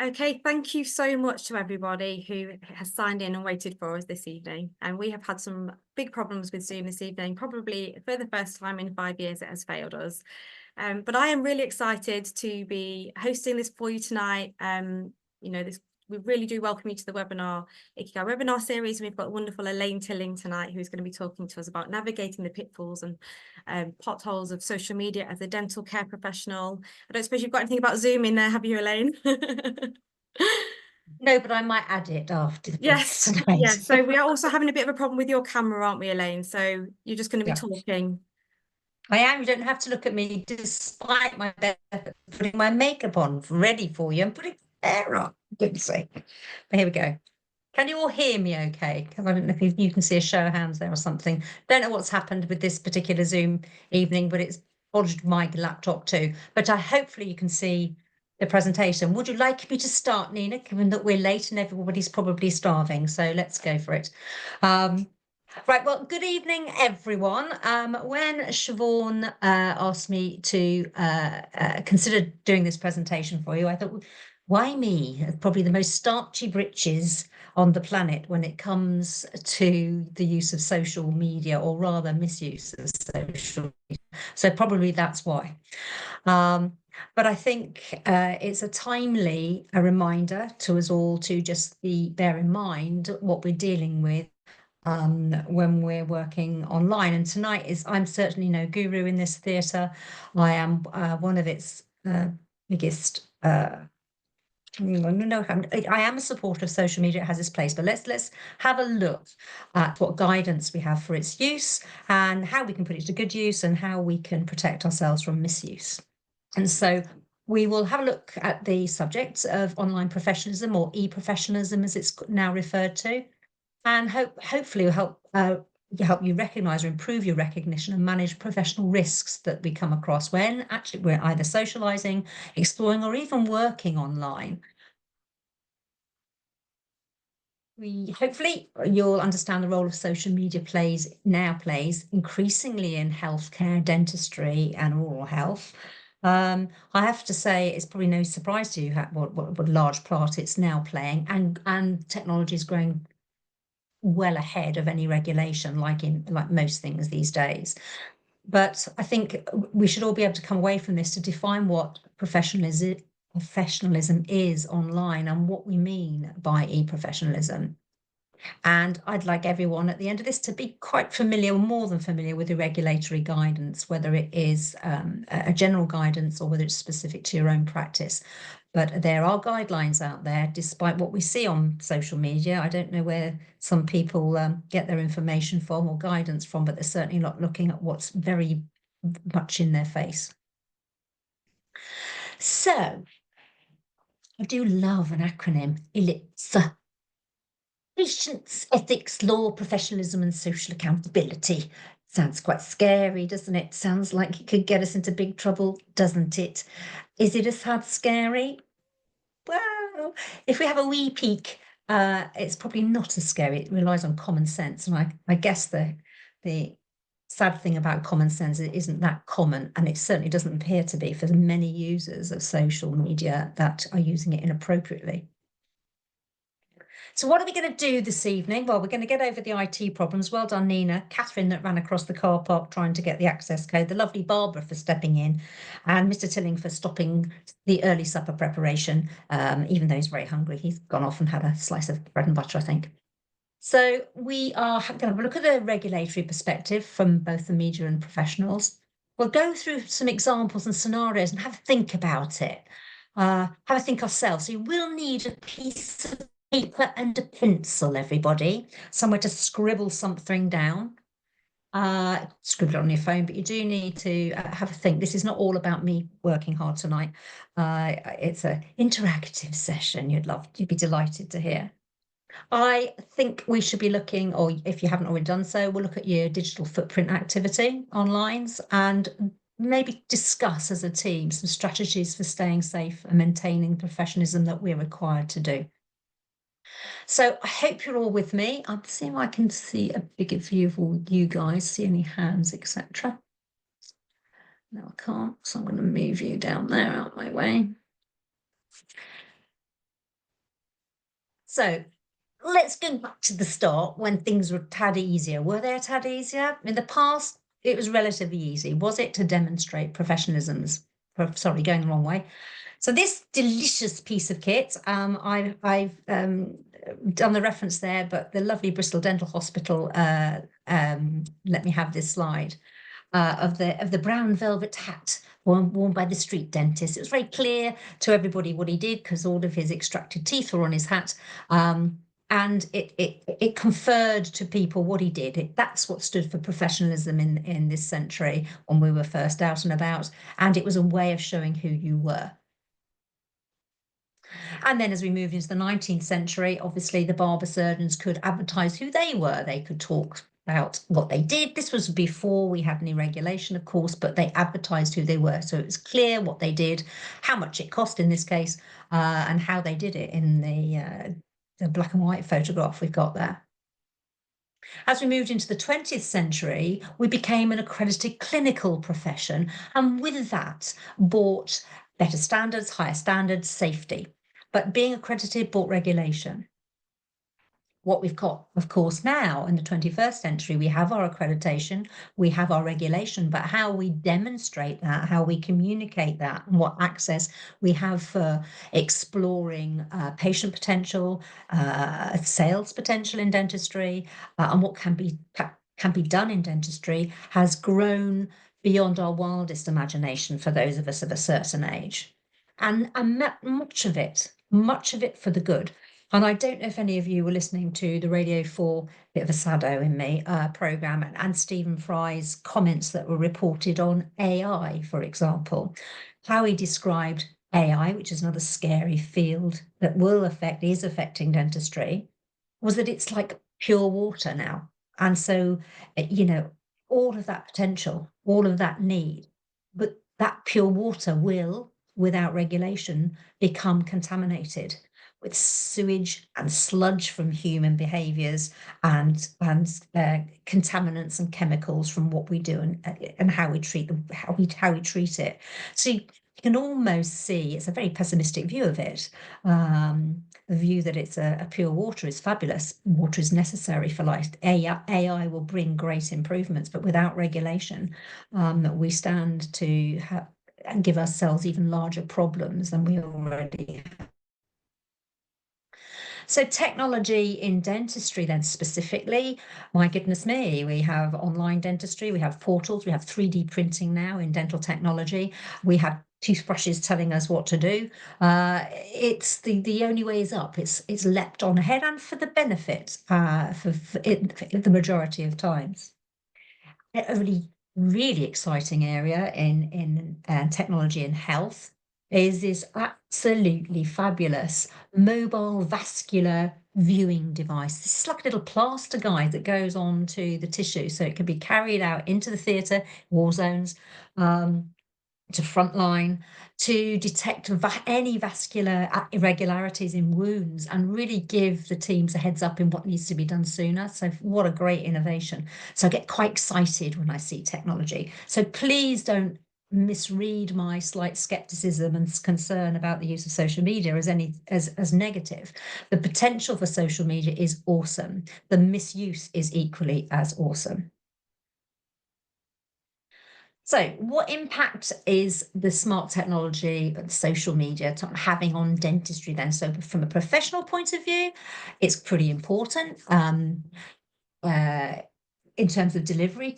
Okay, thank you so much to everybody who has signed in and waited for us this evening. And we have had some big problems with Zoom this evening. Probably for the first time in 5 years, it has failed us. But I am really excited to be hosting this for you tonight. We really do welcome you to the webinar, Ikigai webinar series. We've got wonderful Elaine Tilling tonight, who's going to be talking to us about navigating the pitfalls and potholes of social media as a dental care professional. I don't suppose you've got anything about Zoom in there, have you, Elaine? No, but I might add it after the Yes, tonight. yes. So we are also having a bit of a problem with your camera, aren't we, Elaine? So you're just going to be talking. I am. You don't have to look at me, despite my best effort putting my makeup on, ready for you, and putting hair on. Goodness sake. But here we go. Can you all hear me okay? Because I don't know if you can see a show of hands there or something. Don't know what's happened with this particular Zoom evening, but it's bodged my laptop too. But hopefully you can see the presentation. Would you like me to start, Nina, given that we're late and everybody's probably starving? So let's go for it. Right, well, good evening, everyone. When Siobhan asked me to consider doing this presentation for you, I thought, why me? Probably the most starchy britches on the planet when it comes to the use of social media, or rather misuse of social media. So probably that's why. But I think it's a timely reminder to us all to just bear in mind what we're dealing with when we're working online. And tonight I'm certainly no guru in this theatre. I am one of its biggest. No, I am a supporter of social media. It has its place, but let's have a look at what guidance we have for its use and how we can put it to good use and how we can protect ourselves from misuse. And so we will have a look at the subject of online professionalism, or e-professionalism as it's now referred to, and hopefully will help you recognise or improve your recognition and manage professional risks that we come across when actually we're either socialising, exploring, or even working online. Hopefully you'll understand the role of social media plays increasingly in healthcare, dentistry, and oral health. I have to say it's probably no surprise to you what large part it's now playing, and technology is growing well ahead of any regulation, like most things these days. But I think we should all be able to come away from this to define what professionalism is online and what we mean by e-professionalism. And I'd like everyone at the end of this to be quite familiar, or more than familiar, with the regulatory guidance, whether it is a general guidance or whether it's specific to your own practice. But there are guidelines out there, despite what we see on social media. I don't know where some people get their information from or guidance from, but they're certainly not looking at what's very much in their face. So I do love an acronym, ELIPS. Patience, ethics, law, professionalism, and social accountability. Sounds quite scary, doesn't it? Sounds like it could get us into big trouble, doesn't it? Is it as sad scary? Well, if we have a wee peek, it's probably not as scary. It relies on common sense. And I guess the sad thing about common sense, it isn't that common, and it certainly doesn't appear to be for the many users of social media that are using it inappropriately. So what are we going to do this evening? Well, we're going to get over the IT problems. Well done, Nina. Catherine, that ran across the car park trying to get the access code. The lovely Barbara for stepping in. And Mr. Tilling for stopping the early supper preparation. Even though he's very hungry, he's gone off and had a slice of bread and butter, I think. So we are going to have a look at the regulatory perspective from both the media and professionals. We'll go through some examples and scenarios and have a think about it. Have a think ourselves. So you will need a piece of paper and a pencil, everybody, somewhere to scribble something down. Scribble it on your phone, but you do need to have a think. This is not all about me working hard tonight. It's an interactive session. You'd be delighted to hear. I think we should be looking, or if you haven't already done so, we'll look at your digital footprint activity online and maybe discuss as a team some strategies for staying safe and maintaining the professionalism that we're required to do. So I hope you're all with me. I'm seeing if I can see a bigger view of all you guys, see any hands, etc. No, I can't, so I'm going to move you down there out my way. So let's go back to the start when things were a tad easier. Were they a tad easier? In the past, it was relatively easy. Was it, to demonstrate professionalisms? Sorry, going the wrong way. So this delicious piece of kit, I've done the reference there, but the lovely Bristol Dental Hospital let me have this slide of the brown velvet hat worn by the street dentist. It was very clear to everybody what he did because all of his extracted teeth were on his hat. And it conferred to people what he did. That's what stood for professionalism in this century when we were first out and about. And it was a way of showing who you were. And then as we moved into the 19th century, obviously the barber surgeons could advertise who they were. They could talk about what they did. This was before we had any regulation, of course, but they advertised who they were. So it was clear what they did, how much it cost in this case, and how they did it in the black and white photograph we've got there. As we moved into the 20th century, we became an accredited clinical profession, and with that brought better standards, higher standards, safety. But being accredited brought regulation. What we've got, of course, now in the 21st century, we have our accreditation, we have our regulation, but how we demonstrate that, how we communicate that, and what access we have for exploring patient potential, sales potential in dentistry, and what can be done in dentistry has grown beyond our wildest imagination for those of us of a certain age. And much of it for the good. And I don't know if any of you were listening to the Radio 4 Bit of a Sado in Me programme and Stephen Fry's comments that were reported on AI, for example, how he described AI, which is another scary field that is affecting dentistry, was that it's like pure water now. And so, all of that potential, all of that need, but that pure water will, without regulation, become contaminated with sewage and sludge from human behaviours and contaminants and chemicals from what we do and how we treat them, how we treat it. So you can almost see it's a very pessimistic view of it. The view that it's a pure water is fabulous. Water is necessary for life. AI will bring great improvements, but without regulation, we stand to have and give ourselves even larger problems than we already have. So technology in dentistry then specifically, my goodness me, we have online dentistry, we have portals, we have 3D printing now in dental technology, we have toothbrushes telling us what to do. It's the only way is up. It's leapt on ahead and for the benefit for the majority of times. A really exciting area in technology and health is this absolutely fabulous mobile vascular viewing device. This is like a little plaster guide that goes on to the tissue, so it can be carried out into the theatre, war zones, to frontline, to detect any vascular irregularities in wounds and really give the teams a heads up in what needs to be done sooner. So what a great innovation. So I get quite excited when I see technology. So please don't misread my slight skepticism and concern about the use of social media as negative. The potential for social media is awesome. The misuse is equally as awesome. So what impact is the smart technology and social media having on dentistry then? So from a professional point of view, it's pretty important in terms of delivery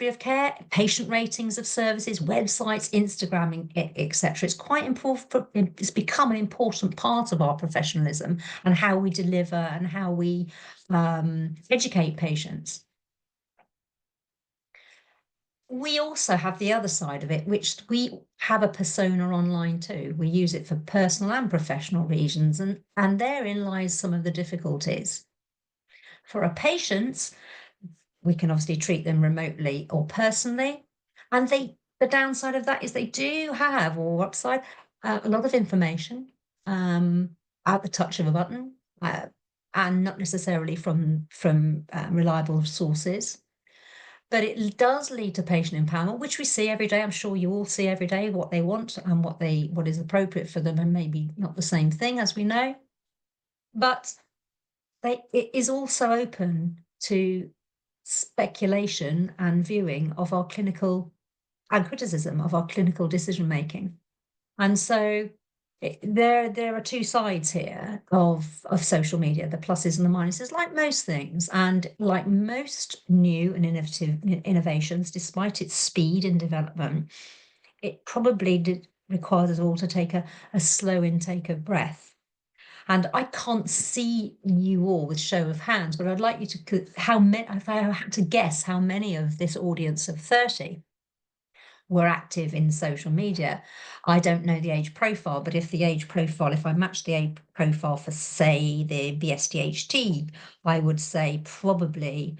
of care, patient ratings of services, websites, Instagramming, etc. It's quite important. It's become an important part of our professionalism and how we deliver and how we educate patients. We also have the other side of it, which we have a persona online too. We use it for personal and professional reasons, and therein lies some of the difficulties. For our patients, we can obviously treat them remotely or personally, and the downside of that is they do have, or upside, a lot of information at the touch of a button, and not necessarily from reliable sources. But it does lead to patient empowerment, which we see every day. I'm sure you all see every day what they want and what is appropriate for them, and maybe not the same thing, as we know. but it is also open to speculation and viewing of our clinical and criticism of our clinical decision making. And so there are two sides here of social media, the pluses and the minuses, like most things. And like most new and innovative innovations, despite its speed and development, it probably requires us all to take a slow intake of breath. And I can't see you all with show of hands, but I'd like you to, how many, if I had to guess how many of this audience of 30 were active in social media. I don't know the age profile, but if I match the age profile for, say, the BSDHT, I would say probably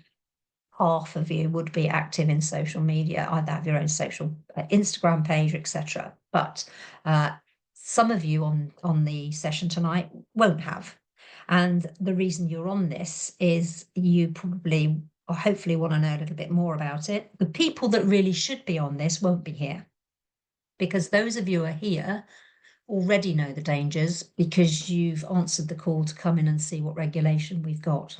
half of you would be active in social media, either have your own social Instagram page, etc. But some of you on the session tonight won't have. And the reason you're on this is you probably or hopefully want to know a little bit more about it. The people that really should be on this won't be here, because those of you who are here already know the dangers because you've answered the call to come in and see what regulation we've got.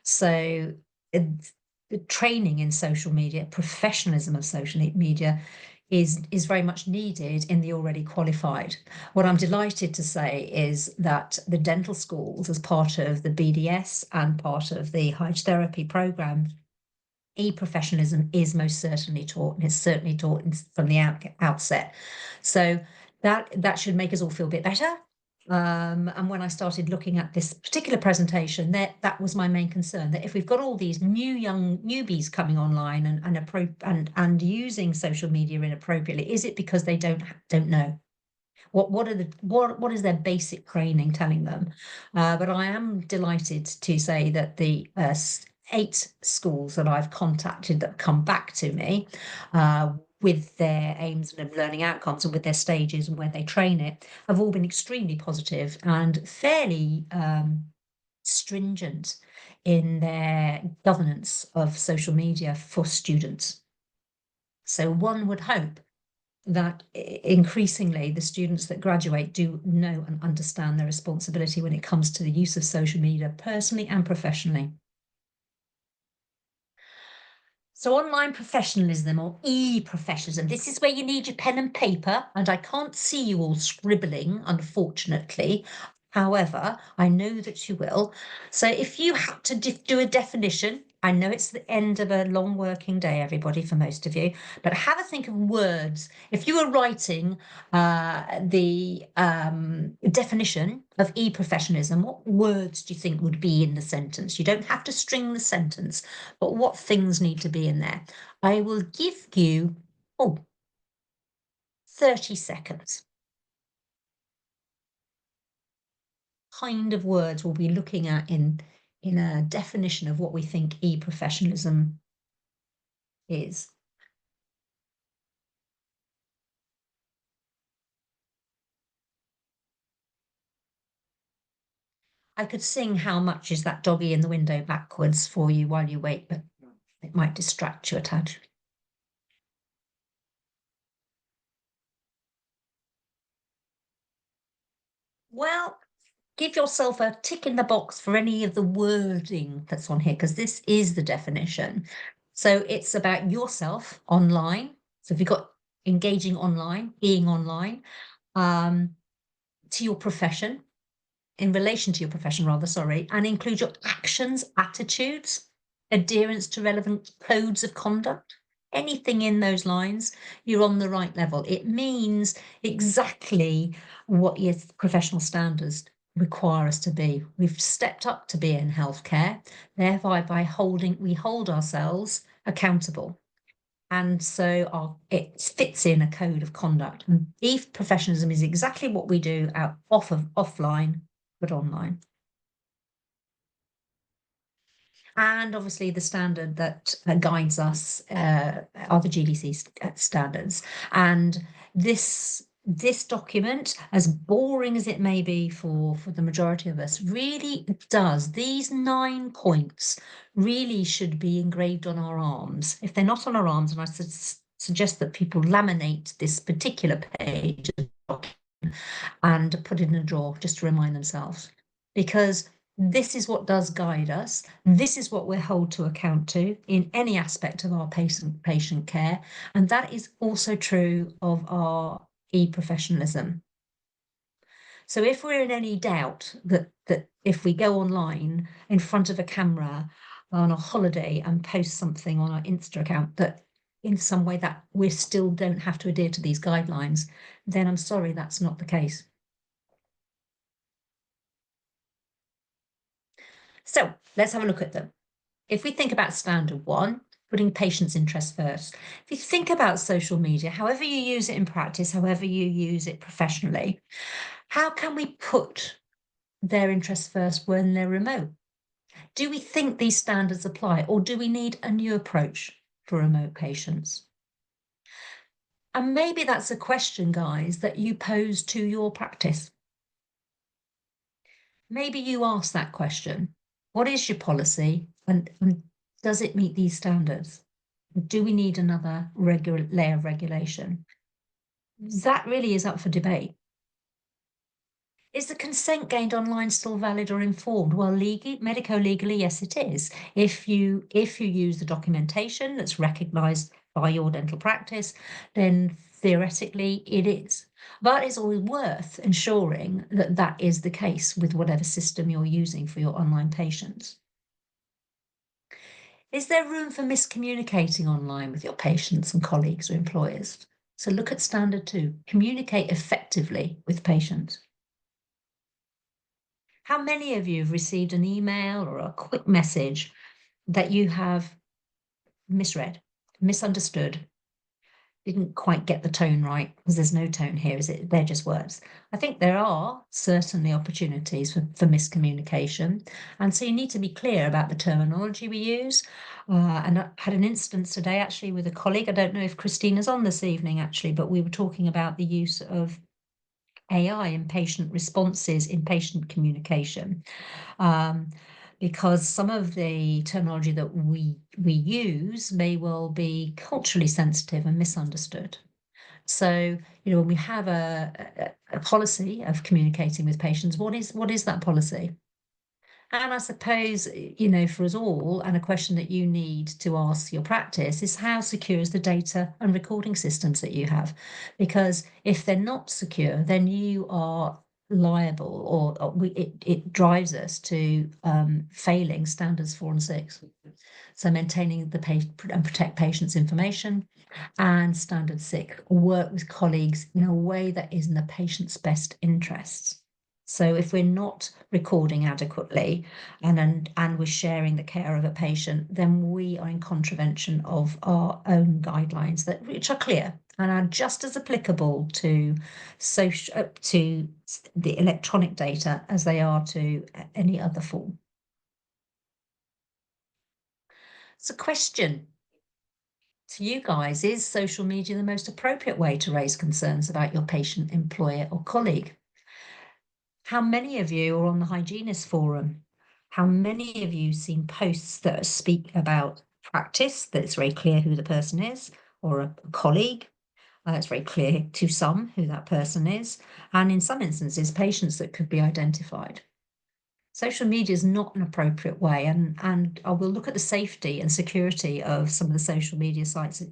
So the training in social media, professionalism of social media is very much needed in the already qualified. What I'm delighted to say is that the dental schools, as part of the BDS and part of the hydrotherapy program, e-professionalism is most certainly taught, and it's certainly taught from the outset. So that should make us all feel a bit better. And when I started looking at this particular presentation, that was my main concern, that if we've got all these young newbies coming online and using social media inappropriately, is it because they don't know? What is their basic training telling them? But I am delighted to say that the 8 schools that I've contacted that come back to me with their aims and learning outcomes and with their stages and where they train it have all been extremely positive and fairly stringent in their governance of social media for students. So one would hope that increasingly the students that graduate do know and understand their responsibility when it comes to the use of social media personally and professionally. So online professionalism, or e-professionalism, this is where you need your pen and paper, and I can't see you all scribbling, unfortunately. However, I know that you will. So if you had to do a definition, I know it's the end of a long working day, everybody, for most of you, but have a think of words. If you were writing the definition of e-professionalism, what words do you think would be in the sentence? You don't have to string the sentence, but what things need to be in there? I will give you 30 seconds. Kind of words we'll be looking at in a definition of what we think e-professionalism is. I could sing How Much Is That Doggy in the Window backwards for you while you wait, but it might distract you a tad. Well, give yourself a tick in the box for any of the wording that's on here, because this is the definition. So it's about yourself online. So if you've got engaging online, being online, to your profession, in relation to your profession rather, sorry, and include your actions, attitudes, adherence to relevant codes of conduct. Anything in those lines, you're on the right level. It means exactly what your professional standards require us to be. We've stepped up to be in healthcare, thereby we hold ourselves accountable. And so it fits in a code of conduct. And e-professionalism is exactly what we do offline, but online. And obviously the standard that guides us are the GDC standards. And this document, as boring as it may be for the majority of us, really does. These 9 points really should be engraved on our arms. If they're not on our arms, and I suggest that people laminate this particular page and put it in a drawer just to remind themselves. because this is what does guide us. This is what we're held to account to in any aspect of our patient care. And that is also true of our e-professionalism. So if we're in any doubt that if we go online in front of a camera on a holiday and post something on our Insta account, that in some way that we still don't have to adhere to these guidelines, then I'm sorry, that's not the case. So let's have a look at them. If we think about standard one, putting patients' interests first. If you think about social media, however you use it in practice, however you use it professionally, how can we put their interests first when they're remote? Do we think these standards apply, or do we need a new approach for remote patients? And maybe that's a question, guys, that you pose to your practice. Maybe you ask that question. What is your policy, and does it meet these standards? Do we need another layer of regulation? That really is up for debate. Is the consent gained online still valid or informed? Well, medico-legally, yes, it is. If you use the documentation that's recognised by your dental practice, then theoretically it is. But it's always worth ensuring that that is the case with whatever system you're using for your online patients. Is there room for miscommunicating online with your patients and colleagues or employers? So look at standard 2, communicate effectively with patients. How many of you have received an email or a quick message that you have misread, misunderstood, didn't quite get the tone right, because there's no tone here, is it? They're just words. I think there are certainly opportunities for miscommunication. And so you need to be clear about the terminology we use. And I had an instance today actually with a colleague. I don't know if Christina's on this evening actually, but we were talking about the use of AI in patient responses in patient communication. Because some of the terminology that we use may well be culturally sensitive and misunderstood. So, when we have a policy of communicating with patients, what is that policy? And I suppose, for us all, and a question that you need to ask your practice is how secure is the data and recording systems that you have? Because if they're not secure, then you are liable, or it drives us to failing standards 4 and 6. So maintaining the and protect patients' information, and standard 6, work with colleagues in a way that is in the patient's best interests. So if we're not recording adequately and we're sharing the care of a patient, then we are in contravention of our own guidelines which are clear and are just as applicable to the electronic data as they are to any other form. So question to you guys, is social media the most appropriate way to raise concerns about your patient, employer, or colleague? How many of you are on the hygienist forum? How many of you seen posts that speak about practice, that it's very clear who the person is, or a colleague? It's very clear to some who that person is, and in some instances, patients that could be identified. Social media is not an appropriate way, and I will look at the safety and security of some of the social media sites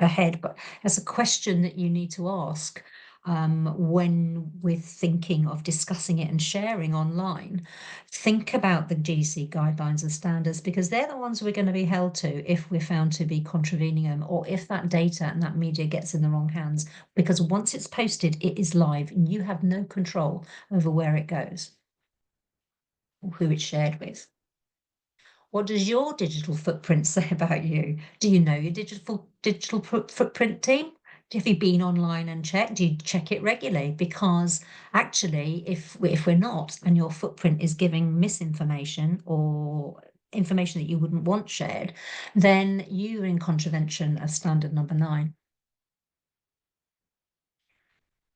ahead, but as a question that you need to ask when we're thinking of discussing it and sharing online, think about the GC guidelines and standards, because they're the ones we're going to be held to if we're found to be contravening them, or if that data and that media gets in the wrong hands, because once it's posted, it is live and you have no control over where it goes, who it's shared with. What does your digital footprint say about you? Do you know your digital footprint team? Have you been online and checked? Do you check it regularly? Because actually, if we're not, and your footprint is giving misinformation or information that you wouldn't want shared, then you're in contravention of standard number 9.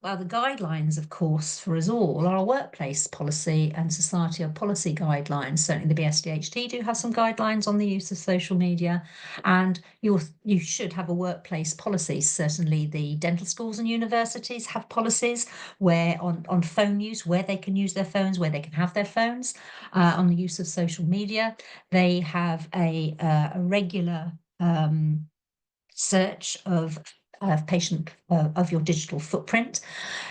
Well, the guidelines, of course, for us all are our workplace policy and society of policy guidelines. Certainly, the BSDHT do have some guidelines on the use of social media, and you should have a workplace policy. Certainly, the dental schools and universities have policies where on phone use, where they can use their phones, where they can have their phones, on the use of social media. They have a regular search of patient of your digital footprint.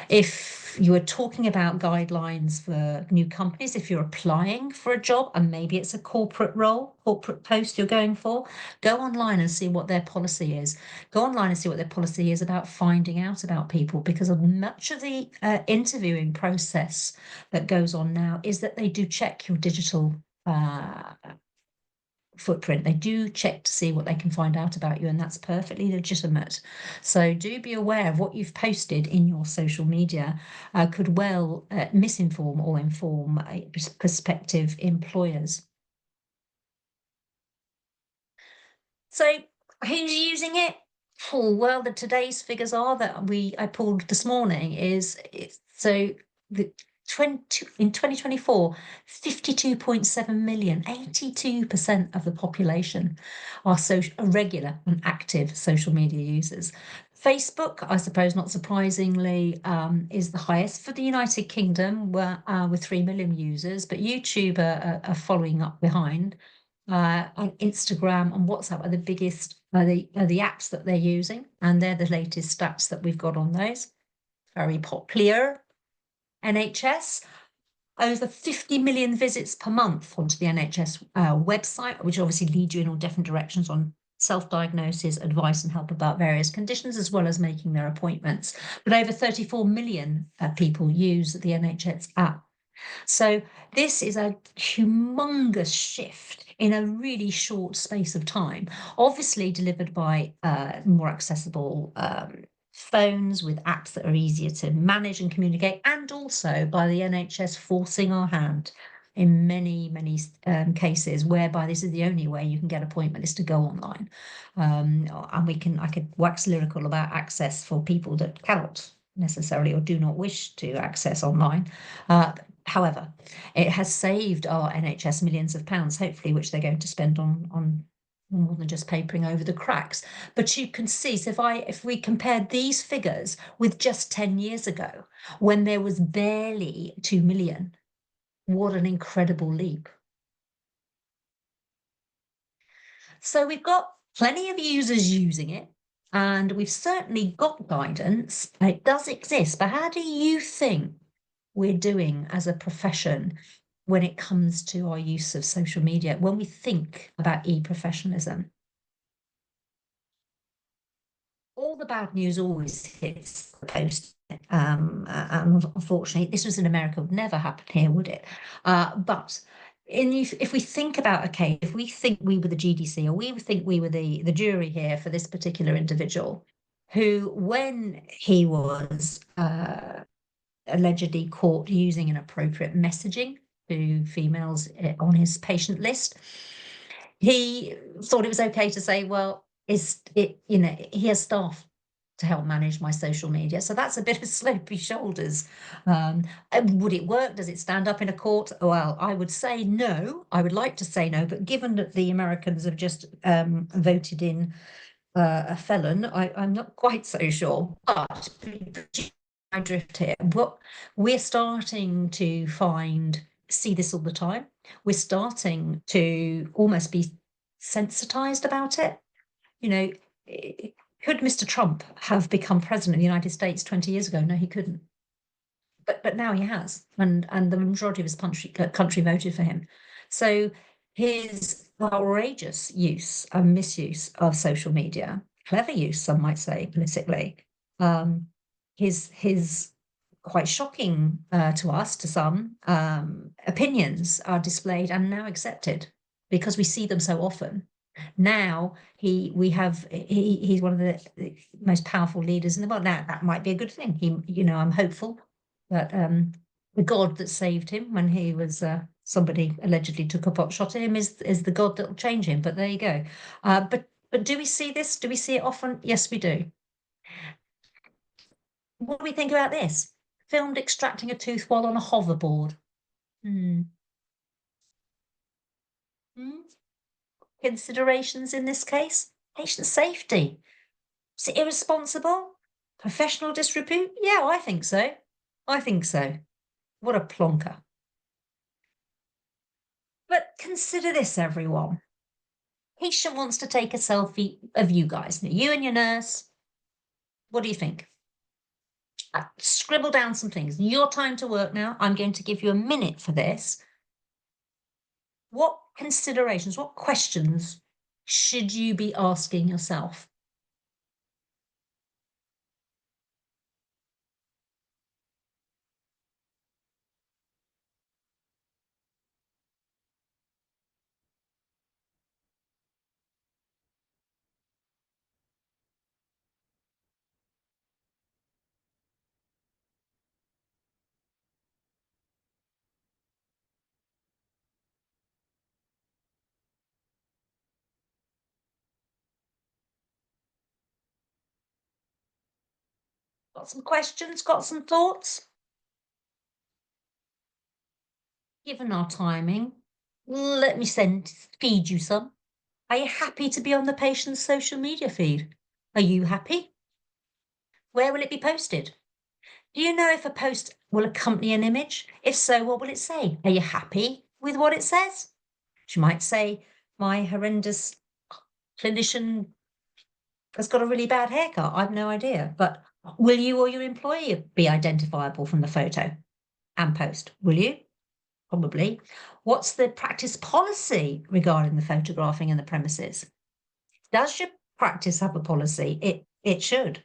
If you are talking about guidelines for new companies, if you're applying for a job and maybe it's a corporate role, corporate post you're going for, go online and see what their policy is. Go online and see what their policy is about finding out about people, because of much of the interviewing process that goes on now is that they do check your digital footprint. They do check to see what they can find out about you, and that's perfectly legitimate. So do be aware of what you've posted in your social media could well misinform or inform prospective employers. So who's using it? Oh, well, today's figures are that I pulled this morning is so the 2024, 52.7 million, 82% of the population are regular and active social media users. Facebook, I suppose not surprisingly, is the highest for the United Kingdom, with 3 million users, but YouTube are following up behind. And Instagram and WhatsApp are the biggest, are the apps that they're using, and they're the latest stats that we've got on those. Very popular. NHS, over 50 million visits per month onto the NHS website, which obviously leads you in all different directions on self-diagnosis, advice and help about various conditions, as well as making their appointments. But over 34 million people use the NHS app. So this is a humongous shift in a really short space of time, obviously delivered by more accessible phones with apps that are easier to manage and communicate, and also by the NHS forcing our hand in many, many cases whereby this is the only way you can get appointment is to go online. And I could wax lyrical about access for people that cannot necessarily or do not wish to access online. However, it has saved our NHS millions of pounds, hopefully, which they're going to spend on more than just papering over the cracks. But you can see, so if we compared these figures with just 10 years ago, when there was barely 2 million, what an incredible leap. So we've got plenty of users using it, and we've certainly got guidance. It does exist, but how do you think we're doing as a profession when it comes to our use of social media, when we think about e-professionalism? All the bad news always hits the post. And unfortunately, this was in America, would never happen here, would it? But if we think about, okay, if we think we were the GDC, or we think we were the jury here for this particular individual, who, when he was allegedly caught using inappropriate messaging to females on his patient list, he thought it was okay to say, well, he has staff to help manage my social media. So that's a bit of slopey shoulders. Would it work? Does it stand up in a court? Well, I would say no. I would like to say no, but given that the Americans have just voted in a felon, I'm not quite so sure. But I drift here. What we're starting to see this all the time. We're starting to almost be sensitized about it. You know, could Mr. Trump have become president of the United States 20 years ago? No, he couldn't. But now he has, and the majority of his country voted for him. So his outrageous use and misuse of social media, clever use, some might say politically, his quite shocking to us, to some, opinions are displayed and now accepted because we see them so often. Now he's one of the most powerful leaders in the world. Now that might be a good thing. I'm hopeful that the God that saved him when he was somebody allegedly took a pot shot at him is the God that will change him. But there you go. But do we see this? Do we see it often? Yes, we do. What do we think about this? Filmed extracting a tooth while on a hoverboard. Hmm. Hmm. Considerations in this case? Patient safety. Is it irresponsible? Professional disrepute? Yeah, I think so. I think so. What a plonker. But consider this, everyone. Patient wants to take a selfie of you guys, you and your nurse. What do you think? Scribble down some things. Your time to work now. I'm going to give you a minute for this. What considerations, what questions should you be asking yourself? Got some questions? Got some thoughts? Given our timing, let me feed you some. Are you happy to be on the patient's social media feed? Are you happy? Where will it be posted? Do you know if a post will accompany an image? If so, what will it say? Are you happy with what it says? She might say, my horrendous clinician has got a really bad haircut. I've no idea. But will you or your employee be identifiable from the photo and post? Will you? Probably. What's the practice policy regarding the photographing in the premises? Does your practice have a policy? It should.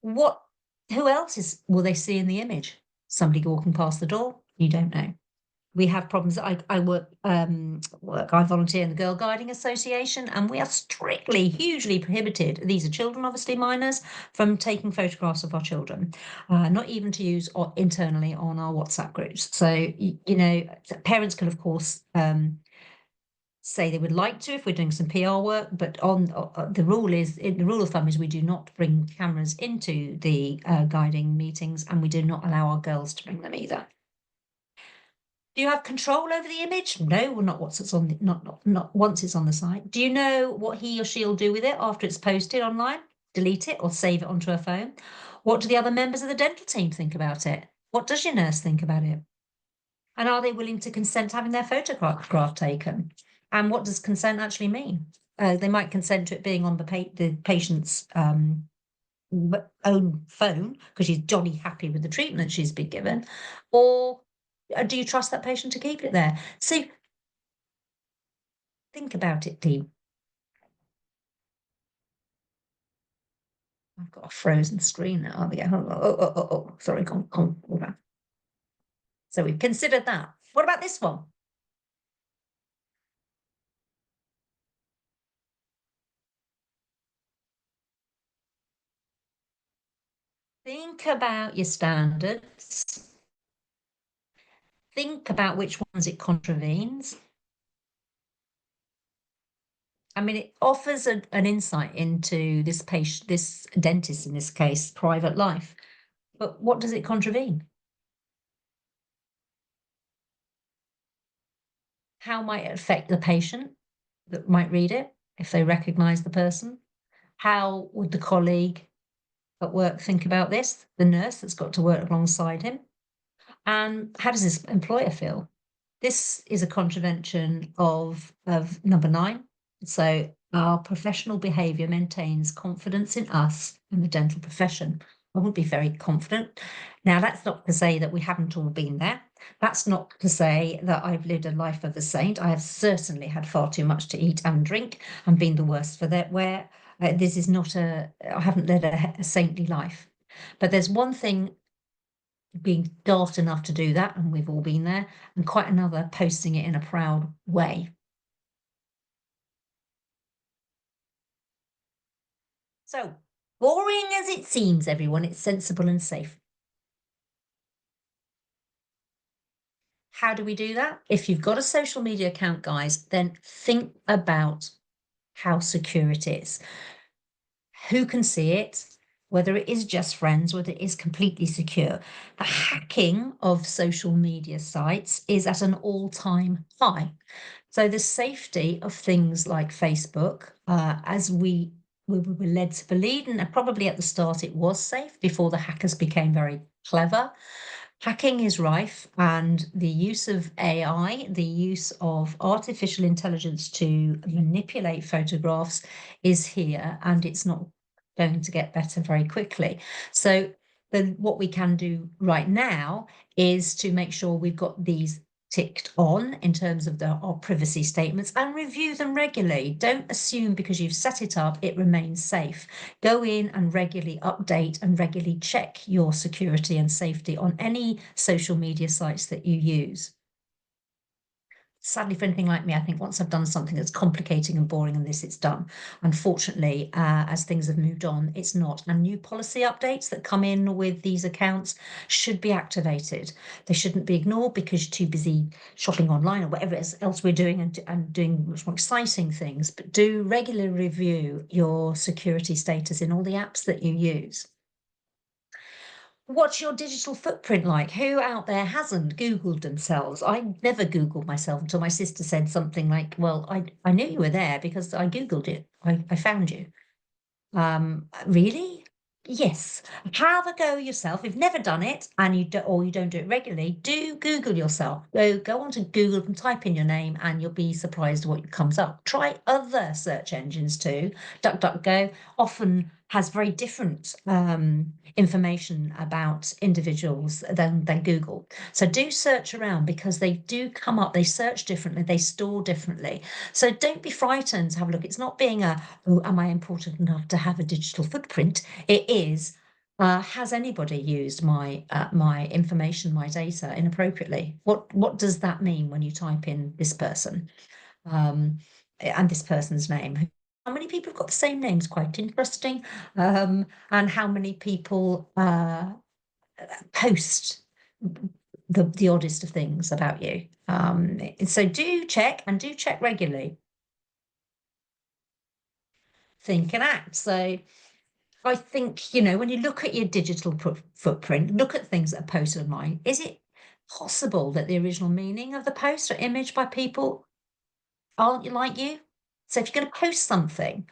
Who else will they see in the image? Somebody walking past the door? You don't know. We have problems. I I volunteer in the Girl Guiding Association, and we are strictly, hugely prohibited. These are children, obviously minors, from taking photographs of our children, not even to use internally on our WhatsApp groups. So, parents can, of course, say they would like to if we're doing some PR work, but the rule of thumb is we do not bring cameras into the guiding meetings, and we do not allow our girls to bring them either. Do you have control over the image? No, well, not once it's on not once it's on the site. Do you know what he or she'll do with it after it's posted online? Delete it or save it onto a phone? What do the other members of the dental team think about it? What does your nurse think about it? And are they willing to consent to having their photograph taken? And what does consent actually mean? They might consent to it being on the patient's own phone because she's jolly happy with the treatment she's been given, or do you trust that patient to keep it there? So think about it, team. I've got a frozen screen now. Sorry, come on. So we've considered that. What about this one? Think about your standards. Think about which ones it contravenes. I mean, it offers an insight into this patient, this dentist in this case, private life. But what does it contravene? How might it affect the patient that might read it if they recognise the person? How would the colleague at work think about this? The nurse that's got to work alongside him? And how does this employer feel? This is a contravention of number 9. So our professional behaviour maintains confidence in us and the dental profession. I wouldn't be very confident. Now, that's not to say that we haven't all been there. That's not to say that I've lived a life of a saint. I have certainly had far too much to eat and drink and been the worst for that, where this is not I haven't led a saintly life. But there's one thing being daft enough to do that, and we've all been there, and quite another posting it in a proud way. So, boring as it seems, everyone, it's sensible and safe. How do we do that? If you've got a social media account, guys, then think about how secure it is. Who can see it? whether it is just friends, whether it is completely secure. The hacking of social media sites is at an all-time high. So the safety of things like Facebook, as we were led to believe, and probably at the start it was safe before the hackers became very clever. Hacking is rife, and the use of AI, the use of artificial intelligence to manipulate photographs is here, and it's not going to get better very quickly. So then what we can do right now is to make sure we've got these ticked on in terms of our privacy statements and review them regularly. Don't assume because you've set it up, it remains safe. Go in and regularly update and regularly check your security and safety on any social media sites that you use. Sadly, for anything like me, I think once I've done something that's complicating and boring and this, it's done. Unfortunately, as things have moved on, it's not. And new policy updates that come in with these accounts should be activated. They shouldn't be ignored because you're too busy shopping online or whatever else we're doing and doing much more exciting things. But do regularly review your security status in all the apps that you use. What's your digital footprint like? Who out there hasn't Googled themselves? I never Googled myself until my sister said something like, well, I knew you were there because I Googled it. I found you. Really? Yes. Have a go yourself. If you've never done it and you don't do it regularly, do Google yourself. Go onto Google and type in your name and you'll be surprised what comes up. Try other search engines too. DuckDuckGo often has very different information about individuals than Google. So do search around because they do come up, they search differently, they store differently. So don't be frightened to have a look. It's not being oh, am I important enough to have a digital footprint? It is, has anybody used my my information, my data inappropriately? What does that mean when you type in this person and this person's name? How many people have got the same names? Quite interesting. And how many people post the oddest of things about you? So do check and do check regularly. Think and act. So I think, when you look at your digital footprint, look at things that are posted online, is it possible that the original meaning of the post or image by people aren't like you? So if you're going to post something,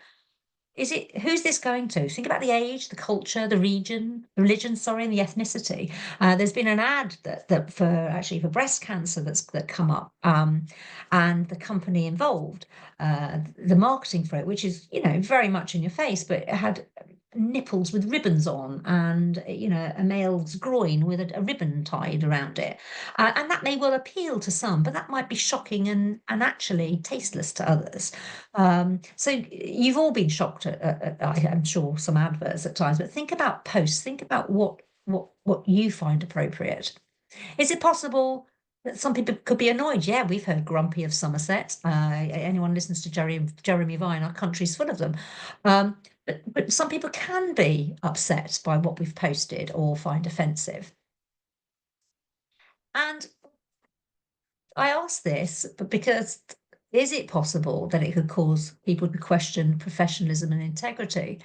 who's this going to? Think about the age, the culture, the religion, sorry, and the ethnicity. There's been an ad that for breast cancer that come up, and the company involved, the marketing for it, which is very much in your face, but it had nipples with ribbons on and a male's groin with a ribbon tied around it, and that may well appeal to some, but that might be shocking and actually tasteless to others. So you've all been shocked at I'm sure some adverts at times, but think about posts. Think about what you find appropriate. Is it possible that some people could be annoyed? Yeah, we've heard grumpy of Somerset. Anyone listens to Jeremy Vine, our country's full of them. But some people can be upset by what we've posted or find offensive. And I ask this because is it possible that it could cause people to question professionalism and integrity?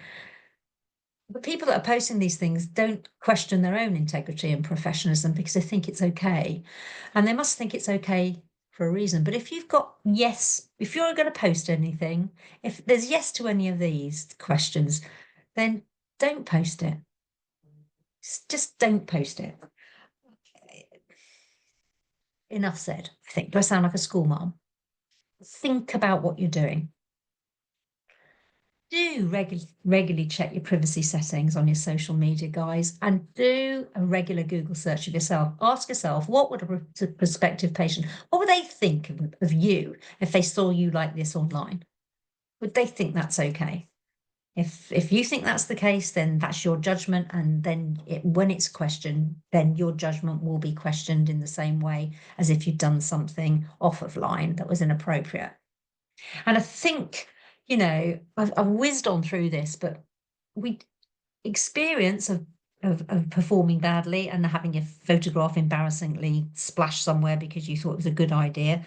The people that are posting these things don't question their own integrity and professionalism because they think it's okay. And they must think it's okay for a reason. But if you've got yes, if you're going to post anything, if there's yes to any of these questions, then don't post it. Just don't post it. Enough said, I think. Do I sound like a school mom? Think about what you're doing. Do regularly check your privacy settings on your social media, guys, and do a regular Google search of yourself. Ask yourself, what would a prospective patient, what would they think of you if they saw you like this online? Would they think that's okay? If you think that's the case, then that's your judgment, and then when it's questioned, then your judgment will be questioned in the same way as if you'd done something off of line that was inappropriate. And I think, I've whizzed on through this, but we experience of performing badly and having your photograph embarrassingly splashed somewhere because you thought it was a good idea.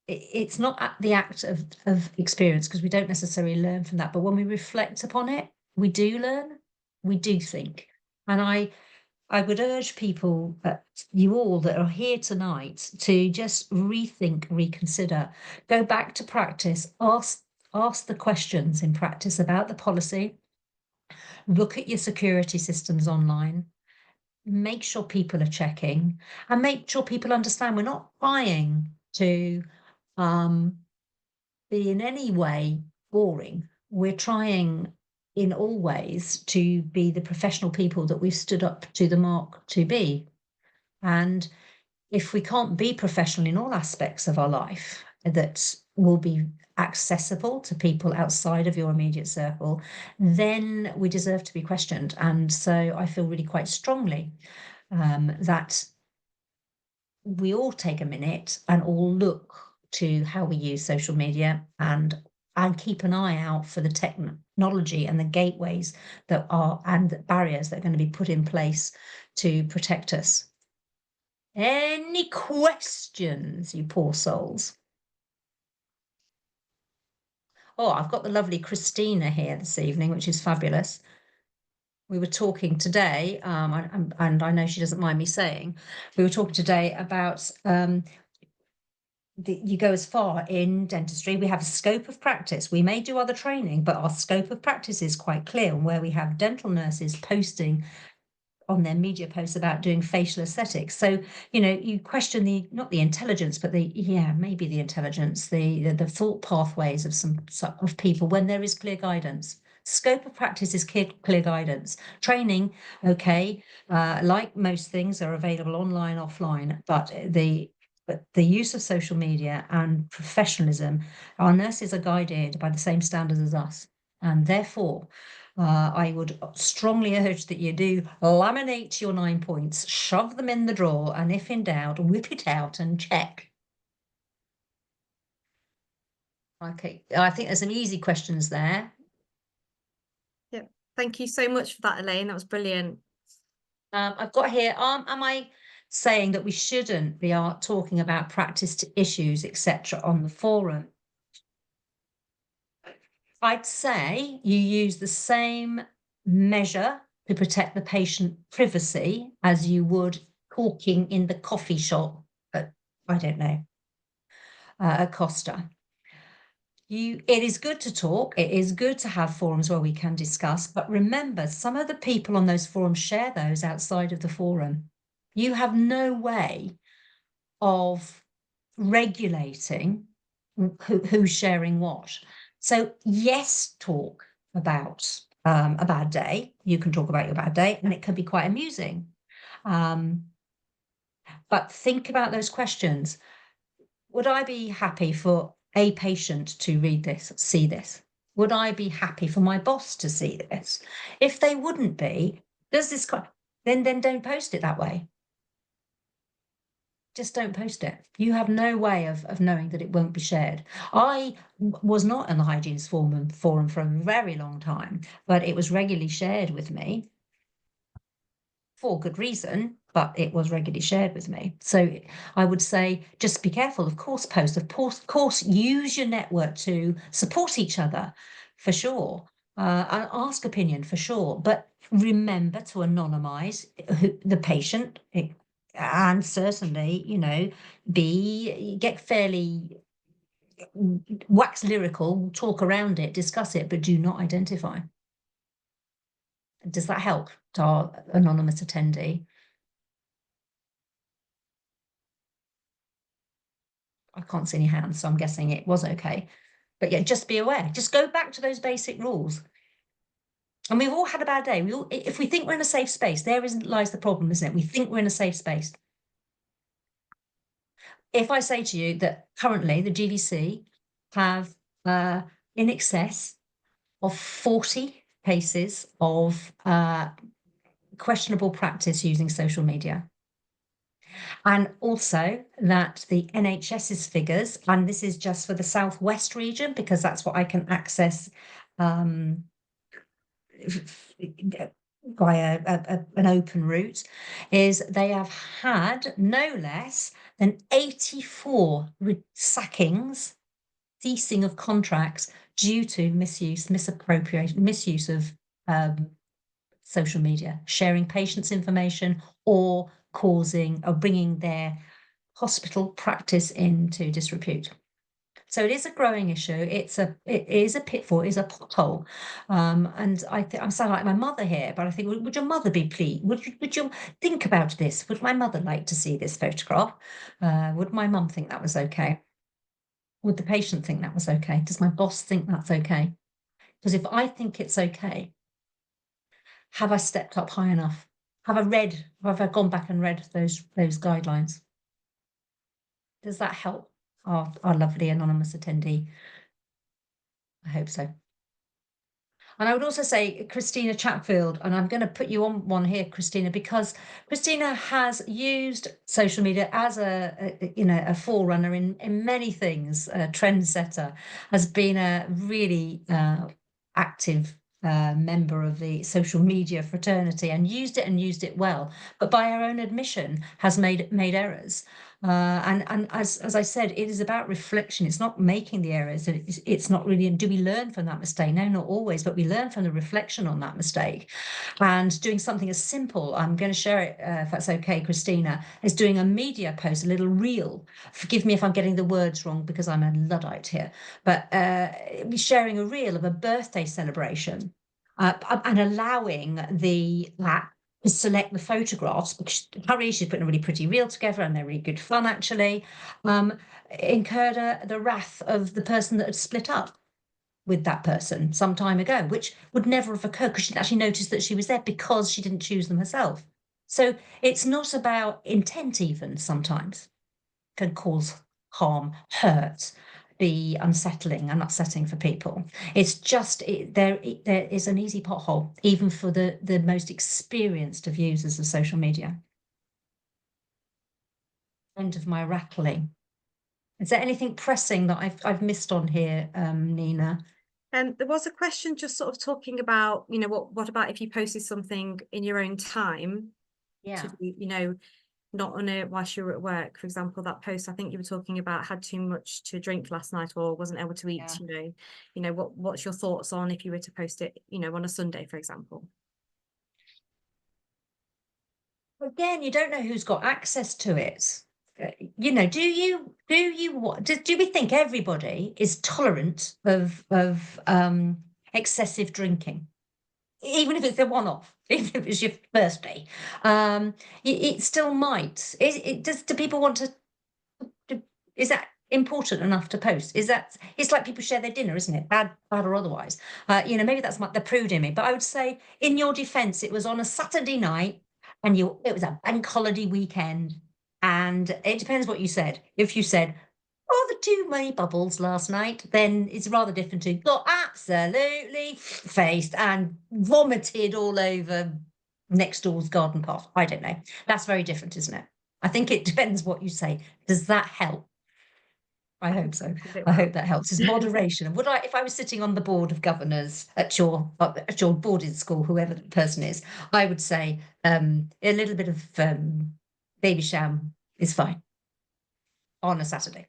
It's not the act of experience because we don't necessarily learn from that, but when we reflect upon it, we do learn, we do think. And I would urge people, you all that are here tonight, to just rethink, reconsider, go back to practice, ask the questions in practice about the policy, look at your security systems online, make sure people are checking, and make sure people understand we're not trying to be in any way boring. We're trying in all ways to be the professional people that we've stood up to the mark to be. And if we can't be professional in all aspects of our life that will be accessible to people outside of your immediate circle, then we deserve to be questioned. And so I feel really quite strongly that we all take a minute and all look to how we use social media and keep an eye out for the technology and the gateways that are and the barriers that are going to be put in place to protect us. Any questions, you poor souls? Oh, I've got the lovely Christina here this evening, which is fabulous. We were talking today, and I know she doesn't mind me saying, we were talking today about you go as far in dentistry. We have a scope of practice. We may do other training, but our scope of practice is quite clear. And where we have dental nurses posting on their media posts about doing facial aesthetics. So, you question not the intelligence, but maybe the intelligence, the thought pathways of people when there is clear guidance. Scope of practice is clear guidance. Training, okay, like most things, are available online, offline, but the use of social media and professionalism, our nurses are guided by the same standards as us. And therefore, I would strongly urge that you do laminate your 9 points, shove them in the drawer, and if in doubt, whip it out and check. Okay, I think there's some easy questions there. Yep. Thank you so much for that, Elaine. That was brilliant. I've got here, am I saying that we shouldn't be talking about practice to issues, etc., on the forum? I'd say you use the same measure to protect the patient privacy as you would talking in the coffee shop at, I don't know, at Costa. It is good to talk. It is good to have forums where we can discuss. But remember, some of the people on those forums share those outside of the forum. You have no way of regulating who's sharing what. So yes, talk about a bad day. You can talk about your bad day, and it can be quite amusing. But think about those questions. Would I be happy for a patient to read this, see this? Would I be happy for my boss to see this? If they wouldn't be, then don't post it that way. Just don't post it. You have no way of knowing that it won't be shared. I was not in the hygienist forum for a very long time, but it was regularly shared with me for good reason, but it was regularly shared with me. So I would say, just be careful. Of course, post. Of course, use your network to support each other, for sure. And ask opinion, for sure. But remember to anonymize the patient, and certainly, get fairly wax lyrical, talk around it, discuss it, but do not identify. Does that help to our anonymous attendee? I can't see any hands, so I'm guessing it was okay. But yeah, just be aware. Just go back to those basic rules. And we've all had a bad day. If we think we're in a safe space, lies the problem, isn't it? We think we're in a safe space. If I say to you that currently the GDC have in excess of 40 cases of questionable practice using social media. And also that the NHS's figures, and this is just for the Southwest region, because that's what I can access via an open route, is they have had no less than 84 sackings, ceasing of contracts due to misuse of social media, sharing patients' information or bringing their hospital practice into disrepute. So it is a growing issue. It is a pitfall, it is a pothole. And I sound like my mother here, but I think, would your mother be pleased? Would you think about this? Would my mother like to see this photograph? Would my mum think that was okay? Would the patient think that was okay? Does my boss think that's okay? Because if I think it's okay, have I stepped up high enough? Have I gone back and read those guidelines? Does that help our lovely anonymous attendee? I hope so. And I would also say Christina Chatfield, and I'm going to put you on one here, Christina, because Christina has used social media as a forerunner in many things, a trendsetter, has been a really active member of the social media fraternity and used it well, but by her own admission has made errors. And as I said, it is about reflection. It's not making the errors. It's not really, and do we learn from that mistake? No, not always, but we learn from the reflection on that mistake. And doing something as simple, I'm going to share it, if that's okay, Christina, is doing a media post, a little reel. Forgive me if I'm getting the words wrong because I'm a Luddite here, but sharing a reel of a birthday celebration and allowing the to select the photographs, because Harry, she's putting a really pretty reel together and they're really good fun actually, incurred the wrath of the person that had split up with that person some time ago, which would never have occurred because she didn't actually notice that she was there because she didn't choose them herself. So it's not about intent even sometimes can cause harm, hurt, be unsettling and upsetting for people. It's just there is an easy pothole, even for the most experienced of users of social media. End of my rattling. Is there anything pressing that I've missed on here, Nina? There was a question just sort of talking about, what about if you posted something in your own time to do, not on it whilst you were at work. For example, that post I think you were talking about had too much to drink last night or wasn't able to eat, what's your thoughts on if you were to post it, on a Sunday, for example? Again, you don't know who's got access to it. Do we think everybody is tolerant of excessive drinking? Even if it's a one-off, even if it's your birthday, it still might. Do people want to? Is that important enough to post? It's like people share their dinner, isn't it? Bad or otherwise. Maybe that's the prude in me. But I would say, in your defence, it was on a Saturday night, and it was a bank holiday weekend, and it depends what you said. If you said, rather too many bubbles last night, then it's rather different to got absolutely faced and vomited all over next door's garden path. I don't know. That's very different, isn't it? I think it depends what you say. Does that help? I hope so. I hope that helps. Is moderation. And if I was sitting on the board of governors at your boarding school, whoever the person is, I would say a little bit of baby sham is fine on a Saturday.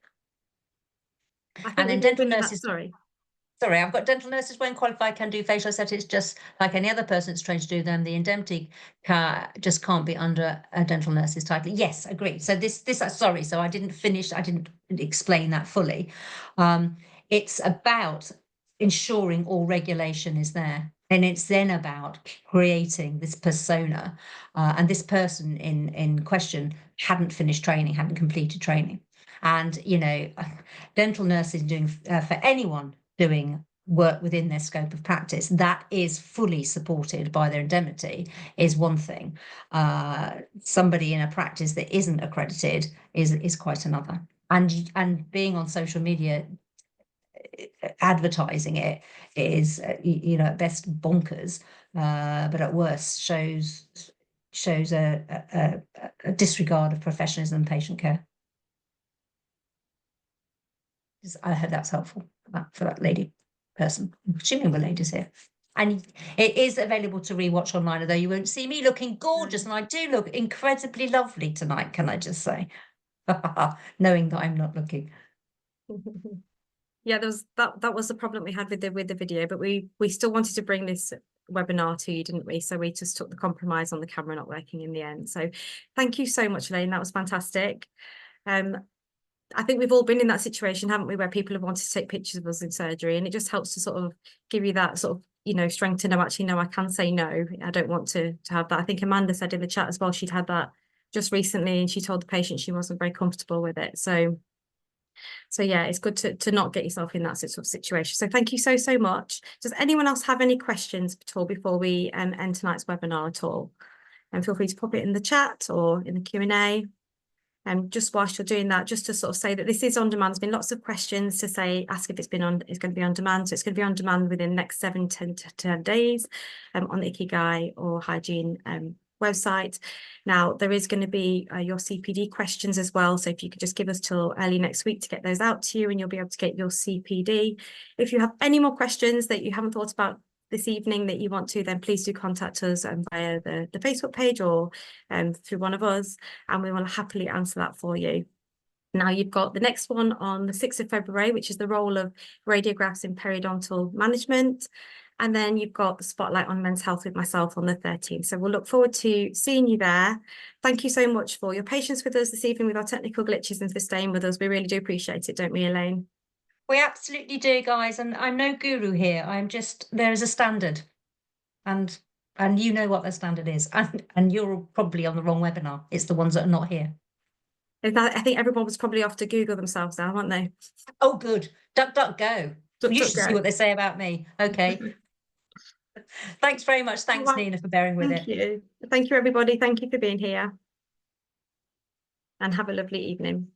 I think And then we've all dental been in that, nurses. sorry. Sorry, I've got dental nurses won't qualify, can do facial aesthetics just like any other person that's trained to do them. The indemnity just can't be under a dental nurse's title. Yes, agree. So sorry, so I didn't explain that fully. It's about ensuring all regulation is there. And it's then about creating this persona. And this person in question hadn't finished training, hadn't completed training. And, dental nurses doing for anyone doing work within their scope of practice that is fully supported by their indemnity is one thing. Somebody in a practice that isn't accredited is quite another. And being on social media, advertising it is at best bonkers, but at worst shows a disregard of professionalism and patient care. I hope that's helpful for that lady person. I'm assuming we're ladies here. And it is available to rewatch online, although you won't see me looking gorgeous. And I do look incredibly lovely tonight, can I just say? Knowing that I'm not looking. Yeah, that was the problem we had with the video, but we still wanted to bring this webinar to you, didn't we? So we just took the compromise on the camera not working in the end. So thank you so much, Elaine. That was fantastic. I think we've all been in that situation, haven't we, where people have wanted to take pictures of us in surgery, and it just helps to sort of give you that sort of, you know, strength to know, actually, no, I can say no. I don't want to have that. I think Amanda said in the chat as well, she'd had that just recently, and she told the patient she wasn't very comfortable with it. So yeah, it's good to not get yourself in that sort of situation. So thank you so much. Does anyone else have any questions at all before we end tonight's webinar at all? And feel free to pop it in the chat or in the Q&A. And just whilst you're doing that, just to sort of say that this is on demand. There's been lots of questions to say, ask if it's going to be on demand. So it's going to be on demand within the next 7 to 10 days on the Ikigai or hygiene website. Now, there is going to be your CPD questions as well. So if you could just give us till early next week to get those out to you, and you'll be able to get your CPD. If you have any more questions that you haven't thought about this evening that you want to, then please do contact us via the Facebook page or through one of us, and we will happily answer that for you. Now you've got the next one on the 6th of February, which is the role of radiographs in periodontal management. And then you've got the spotlight on men's health with myself on the 13th. So we'll look forward to seeing you there. Thank you so much for your patience with us this evening with our technical glitches and for staying with us. We really do appreciate it, don't we, Elaine? We absolutely do, guys. And I'm no guru here. I'm just, there is a standard. And you know what the standard is. And you're probably on the wrong webinar. It's the ones that are not here. I think everyone was probably off to Google themselves now, weren't they? Oh, good. Duck, duck, go. You should see Go. what they say about me. Okay. Thanks very much. Thanks, Right. Nina, for bearing with it. Thank you. Thank you, everybody. Thank you for being here. And have a lovely evening.